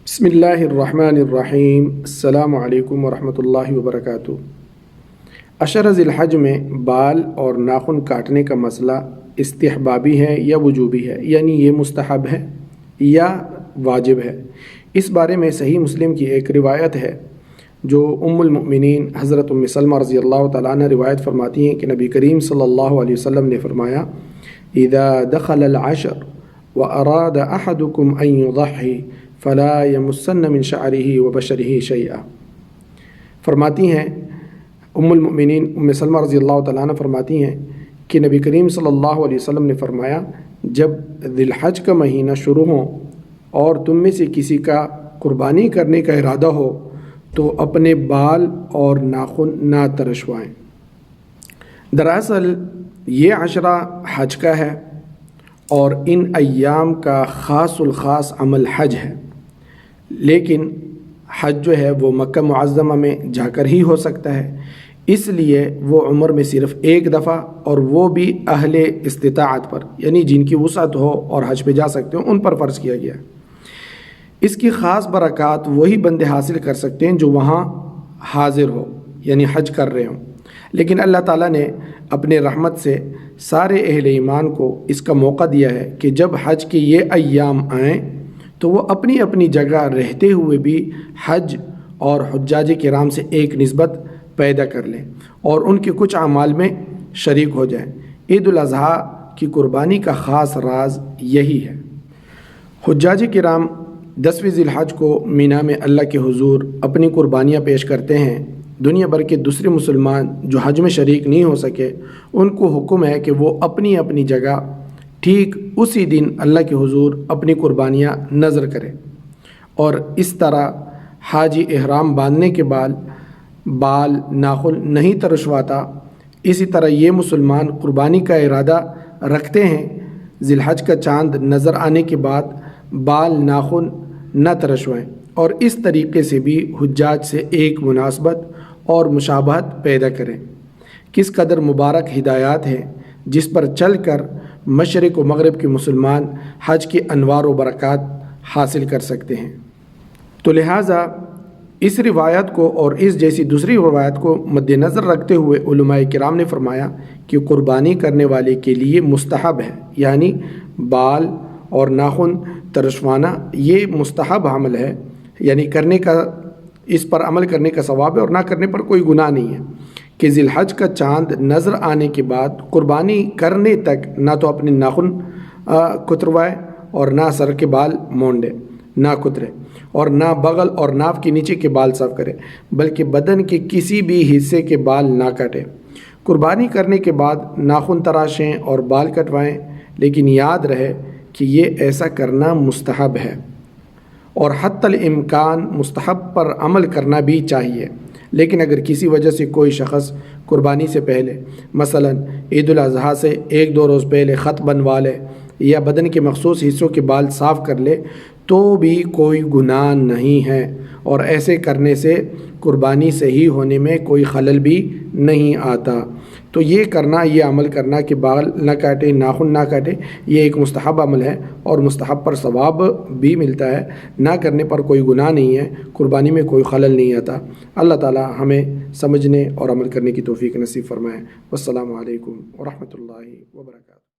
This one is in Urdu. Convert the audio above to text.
بسم اللہ الرحمن الرحیم۔ السلام علیکم ورحمۃ اللہ وبرکاتہ۔ عشر ذی الحج میں بال اور ناخن کاٹنے کا مسئلہ استحبابی ہے یا وجوبی ہے، یعنی یہ مستحب ہے یا واجب ہے۔ اس بارے میں صحیح مسلم کی ایک روایت ہے جو ام المؤمنین حضرت ام سلمہ رضی اللہ تعالیٰ عنہ روایت فرماتی ہیں کہ نبی کریم صلی اللہ علیہ وسلم نے فرمایا، اذا دخل العشر واراد احدکم ان یضحی فلا یمسن من شعرہ وبشرہ شیئا۔ فرماتی ہیں ام المؤمنین ام سلمہ رضی اللہ تعالیٰ عنہ فرماتی ہیں کہ نبی کریم صلی اللہ علیہ وسلم نے فرمایا، جب ذی الحج کا مہینہ شروع ہو اور تم میں سے کسی کا قربانی کرنے کا ارادہ ہو تو اپنے بال اور ناخن نہ ترشوائیں۔ دراصل یہ عشرہ حج کا ہے اور ان ایام کا خاص الخاص عمل حج ہے، لیکن حج جو ہے وہ مکہ معظمہ میں جا کر ہی ہو سکتا ہے، اس لیے وہ عمر میں صرف ایک دفعہ، اور وہ بھی اہل استطاعت پر، یعنی جن کی وسعت ہو اور حج پہ جا سکتے ہو ان پر فرض کیا گیا ہے۔ اس کی خاص برکات وہی بندے حاصل کر سکتے ہیں جو وہاں حاضر ہو، یعنی حج کر رہے ہوں، لیکن اللہ تعالیٰ نے اپنے رحمت سے سارے اہل ایمان کو اس کا موقع دیا ہے کہ جب حج کے یہ ایام آئیں تو وہ اپنی اپنی جگہ رہتے ہوئے بھی حج اور حجاج کرام سے ایک نسبت پیدا کر لیں اور ان کے کچھ اعمال میں شریک ہو جائیں۔ عید الاضحیٰ کی قربانی کا خاص راز یہی ہے۔ حجاج کرام 10ویں ذی الحج کو مینا میں اللہ کے حضور اپنی قربانیاں پیش کرتے ہیں۔ دنیا بھر کے دوسرے مسلمان جو حج میں شریک نہیں ہو سکے ان کو حکم ہے کہ وہ اپنی اپنی جگہ ٹھیک اسی دن اللہ کے حضور اپنی قربانیاں نذر کریں، اور اس طرح حاجی احرام باندھنے کے بعد بال ناخن نہیں ترشواتا۔ اسی طرح یہ مسلمان قربانی کا ارادہ رکھتے ہیں، ذی الحج کا چاند نظر آنے کے بعد بال ناخن نہ ترشوائیں، اور اس طریقے سے بھی حجاج سے ایک مناسبت اور مشابہت پیدا کریں۔ کس قدر مبارک ہدایات ہیں جس پر چل کر مشرق و مغرب کے مسلمان حج کی انوار و برکات حاصل کر سکتے ہیں۔ تو لہٰذا اس روایت کو اور اس جیسی دوسری روایت کو مد نظر رکھتے ہوئے علماء کرام نے فرمایا کہ قربانی کرنے والے کے لیے مستحب ہے، یعنی بال اور ناخن ترشوانا یہ مستحب عمل ہے، یعنی کرنے کا، اس پر عمل کرنے کا ثواب ہے اور نہ کرنے پر کوئی گناہ نہیں ہے کہ ذی الحج کا چاند نظر آنے کے بعد قربانی کرنے تک نہ تو اپنے ناخن کتروائے اور نہ سر کے بال مونڈے، نہ کترے، اور نہ بغل اور ناف کے نیچے کے بال صاف کرے، بلکہ بدن کے کسی بھی حصے کے بال نہ کاٹے۔ قربانی کرنے کے بعد ناخن تراشیں اور بال کٹوائیں، لیکن یاد رہے کہ یہ ایسا کرنا مستحب ہے، اور حتی الامکان مستحب پر عمل کرنا بھی چاہیے۔ لیکن اگر کسی وجہ سے کوئی شخص قربانی سے پہلے، مثلا عید الاضحیٰ سے 1-2 روز پہلے خط بنوا لے یا بدن کے مخصوص حصوں کے بال صاف کر لے تو بھی کوئی گناہ نہیں ہے، اور ایسے کرنے سے قربانی صحیح ہونے میں کوئی خلل بھی نہیں آتا۔ تو یہ کرنا، یہ عمل کرنا کہ بال نہ کاٹے، ناخن نہ کاٹے، یہ ایک مستحب عمل ہے اور مستحب پر ثواب بھی ملتا ہے، نہ کرنے پر کوئی گناہ نہیں ہے، قربانی میں کوئی خلل نہیں آتا۔ اللہ تعالی ہمیں سمجھنے اور عمل کرنے کی توفیق نصیب فرمائے۔ والسلام علیکم ورحمۃ اللہ وبرکاتہ۔